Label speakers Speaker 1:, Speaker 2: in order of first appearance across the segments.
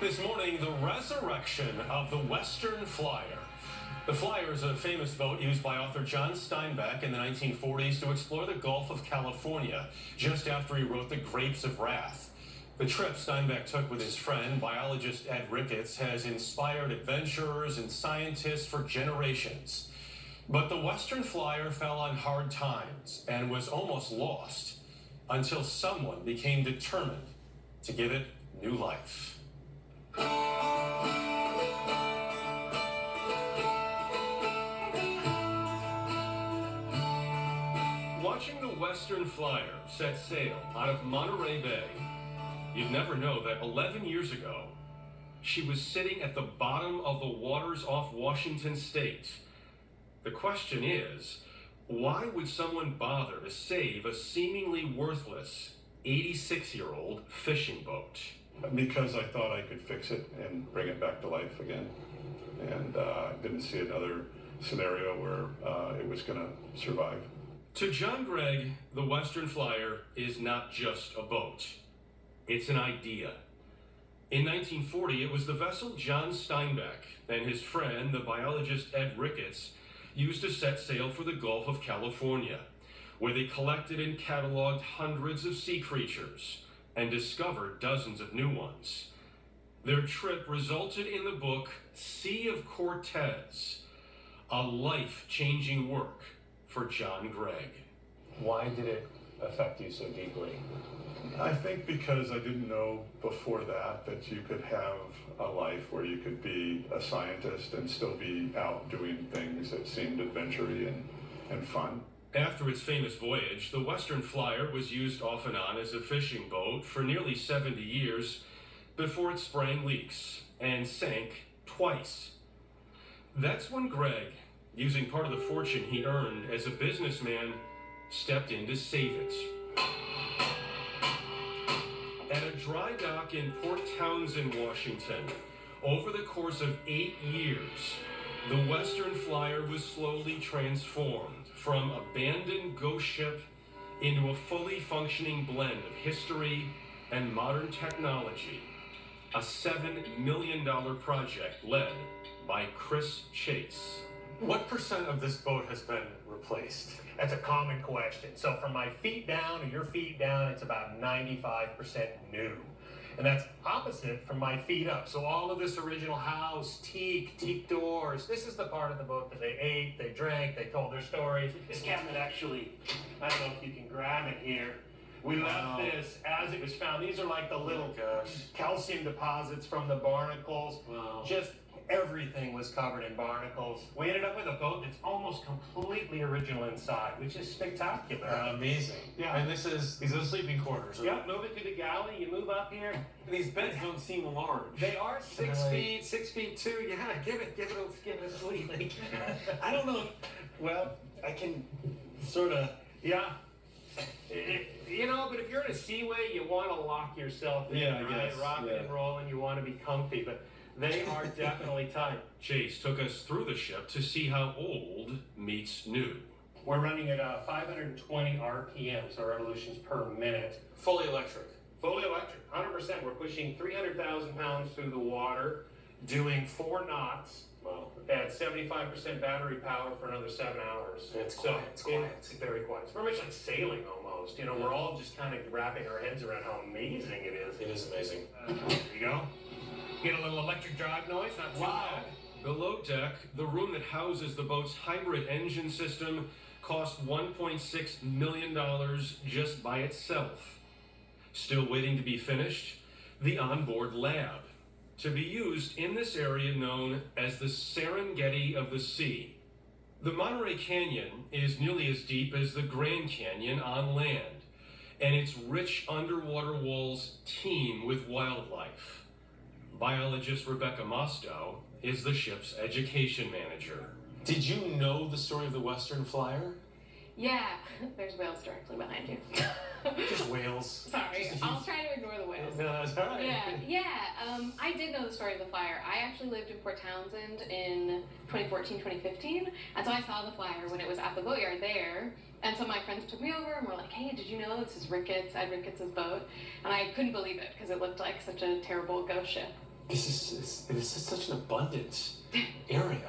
Speaker 1: This morning, the resurrection of the Western Flyer. The Flyer is a famous boat used by author John Steinbeck in the 1940s to explore the Gulf of California, just after he wrote The Grapes of Wrath. The trip Steinbeck took with his friend, biologist Ed Ricketts, has inspired adventurers and scientists for generations. But the Western Flyer fell on hard times and was almost lost until someone became determined to give it new life. Watching the Western Flyer set sail out of Monterey Bay, you'd never know that 11 years ago, she was sitting at the bottom of the waters off Washington State. The question is, why would someone bother to save a seemingly worthless 86-year-old fishing boat?
Speaker 2: Because I thought I could fix it and bring it back to life again. And didn't see another scenario where it was going to survive.
Speaker 1: To John Gregg, the Western Flyer is not just a boat. It's an idea. In 1940, it was the vessel John Steinbeck and his friend, the biologist Ed Ricketts, used to set sail for the Gulf of California, where they collected and cataloged hundreds of sea creatures and discovered dozens of new ones. Their trip resulted in the book Sea of Cortez, a life-changing work for John Gregg.
Speaker 3: Why did it affect you so deeply?
Speaker 2: I think because I didn't know before that you could have a life where you could be a scientist and still be out doing things that seemed adventure-y and fun.
Speaker 1: After its famous voyage, the Western Flyer was used off and on as a fishing boat for nearly 70 years before it sprang leaks and sank twice. That's when Gregg, using part of the fortune he earned as a businessman, stepped in to save it. At a dry dock in Port Townsend, Washington, over the course of 8 years, the Western Flyer was slowly transformed from abandoned ghost ship into a fully functioning blend of history and modern technology, a $7 million project led by Chris Chase. What percent of this boat has been replaced?
Speaker 3: That's a common question. So from my feet down to your feet down, it's about 95% new. And that's opposite from my feet up. So all of this original house, teak doors, this is the part of the boat that they ate, they drank, they told their stories. This cabinet actually, I don't know if you can grab it here. We left this as it was found. These are like the little calcium deposits from the barnacles.
Speaker 1: Wow.
Speaker 3: Just everything was covered in barnacles. We ended up with a boat that's almost completely original inside, which is spectacular.
Speaker 4: Amazing.
Speaker 3: Yeah.
Speaker 4: And these are the sleeping quarters.
Speaker 3: Yeah, move it to the galley, you move up here.
Speaker 4: These beds don't seem large.
Speaker 3: They are 6 feet 2. Yeah, give it a sweet.
Speaker 4: I don't know. Well, I can sort of.
Speaker 3: Yeah. But if you're in a seaway, you want to lock yourself in,
Speaker 4: Yeah, I
Speaker 3: right?
Speaker 4: guess,
Speaker 3: Rocking and rolling, you want to be comfy, but they are definitely tight.
Speaker 1: Chase took us through the ship to see how old meets new.
Speaker 3: We're running at 520 RPM, so revolutions per minute.
Speaker 4: Fully electric.
Speaker 3: Fully electric, 100%. We're pushing 300,000 pounds through the water, doing 4 knots.
Speaker 4: Wow.
Speaker 3: At 75% battery power for another 7 hours.
Speaker 4: It's quiet. It's quiet.
Speaker 3: It's very quiet. It's very much like sailing almost. We're all just kind of wrapping our heads around how amazing it is.
Speaker 4: It is amazing.
Speaker 3: There you go. Get a little electric drive noise, not too loud.
Speaker 1: Below deck, the room that houses the boat's hybrid engine system cost $1.6 million just by itself. Still waiting to be finished, the onboard lab, to be used in this area known as the Serengeti of the Sea. The Monterey Canyon is nearly as deep as the Grand Canyon on land, and its rich underwater walls teem with wildlife. Biologist Rebecca Mostow is the ship's education manager.
Speaker 4: Did you know the story of the Western Flyer?
Speaker 5: Yeah, there's whales directly behind you.
Speaker 4: Just whales.
Speaker 5: Sorry, I'll try to ignore the whales.
Speaker 4: No, that's all right.
Speaker 5: Yeah. I did know the story of the Flyer. I actually lived in Port Townsend in 2014, 2015, and so I saw the Flyer when it was at the boatyard there. And so my friends took me over and were like, "Hey, did you know this is Ed Ricketts' boat?" And I couldn't believe it because it looked like such a terrible ghost ship.
Speaker 6: it is such an abundant area.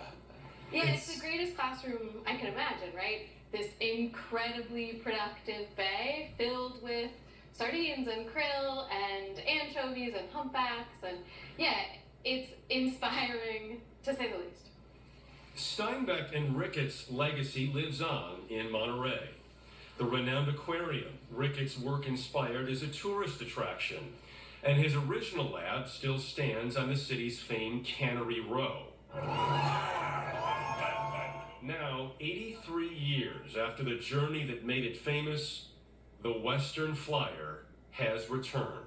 Speaker 5: Yeah, it's the greatest classroom I can imagine, right? This incredibly productive bay filled with sardines and krill and anchovies and humpbacks, and yeah, it's inspiring to say the least.
Speaker 1: Steinbeck and Ricketts' legacy lives on in Monterey. The renowned aquarium Ricketts' work inspired is a tourist attraction, and his original lab still stands on the city's famed Cannery Row. Now, 83 years after the journey that made it famous, the Western Flyer has returned.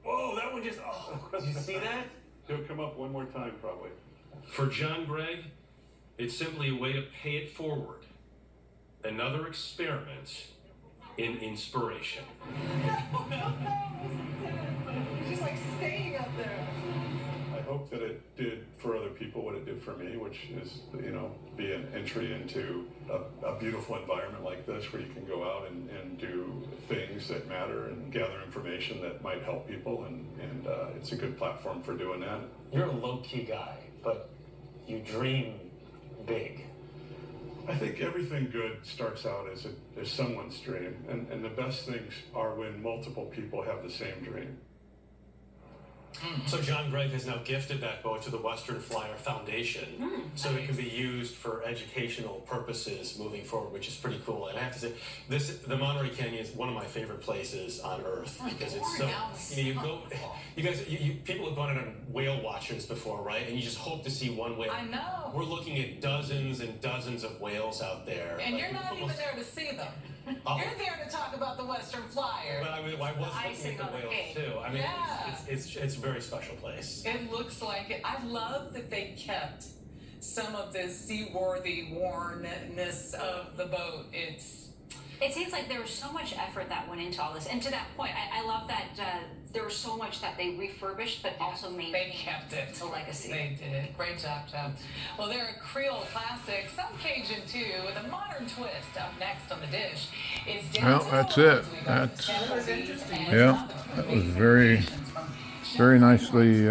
Speaker 3: Whoa, that one just, did you see that?
Speaker 2: He'll come up one more time, probably.
Speaker 1: For John Gregg, it's simply a way to pay it forward. Another experiment in inspiration.
Speaker 7: She's like staying up there.
Speaker 2: I hope that it did for other people what it did for me, which is, be an entry into a beautiful environment like this where you can go out and do things that matter and gather information that might help people, and it's a good platform for doing that.
Speaker 3: You're a low-key guy, but you dream big.
Speaker 2: I think everything good starts out as someone's dream, and the best things are when multiple people have the same dream.
Speaker 6: So John Gregg has now gifted that boat to the Western Flyer Foundation, so it can be used for educational purposes moving forward, which is pretty cool. And I have to say, the Monterey Canyon is one of my favorite places on Earth because it's so. People have gone on whale watchers before, right? And you just hope to see one whale.
Speaker 7: I know.
Speaker 6: We're looking at dozens and dozens of whales out there.
Speaker 7: And you're not even there to see them. You're there to talk about the Western Flyer.
Speaker 6: But I was looking at the whales too. I mean,
Speaker 7: Yeah.
Speaker 6: it's a very special place.
Speaker 7: It looks like it. I love that they kept some of the seaworthy wornness of the boat.
Speaker 8: It seems like there was so much effort that went into all this, and to that point, I love that there was so much that they refurbished, but also
Speaker 7: They
Speaker 8: maintained
Speaker 7: kept it.
Speaker 8: the legacy.
Speaker 7: They did. Great job, Tom. Well, they're a Creole classic, some Cajun too, with a modern twist. Up next on the dish is
Speaker 9: Well, that's it. That was very nicely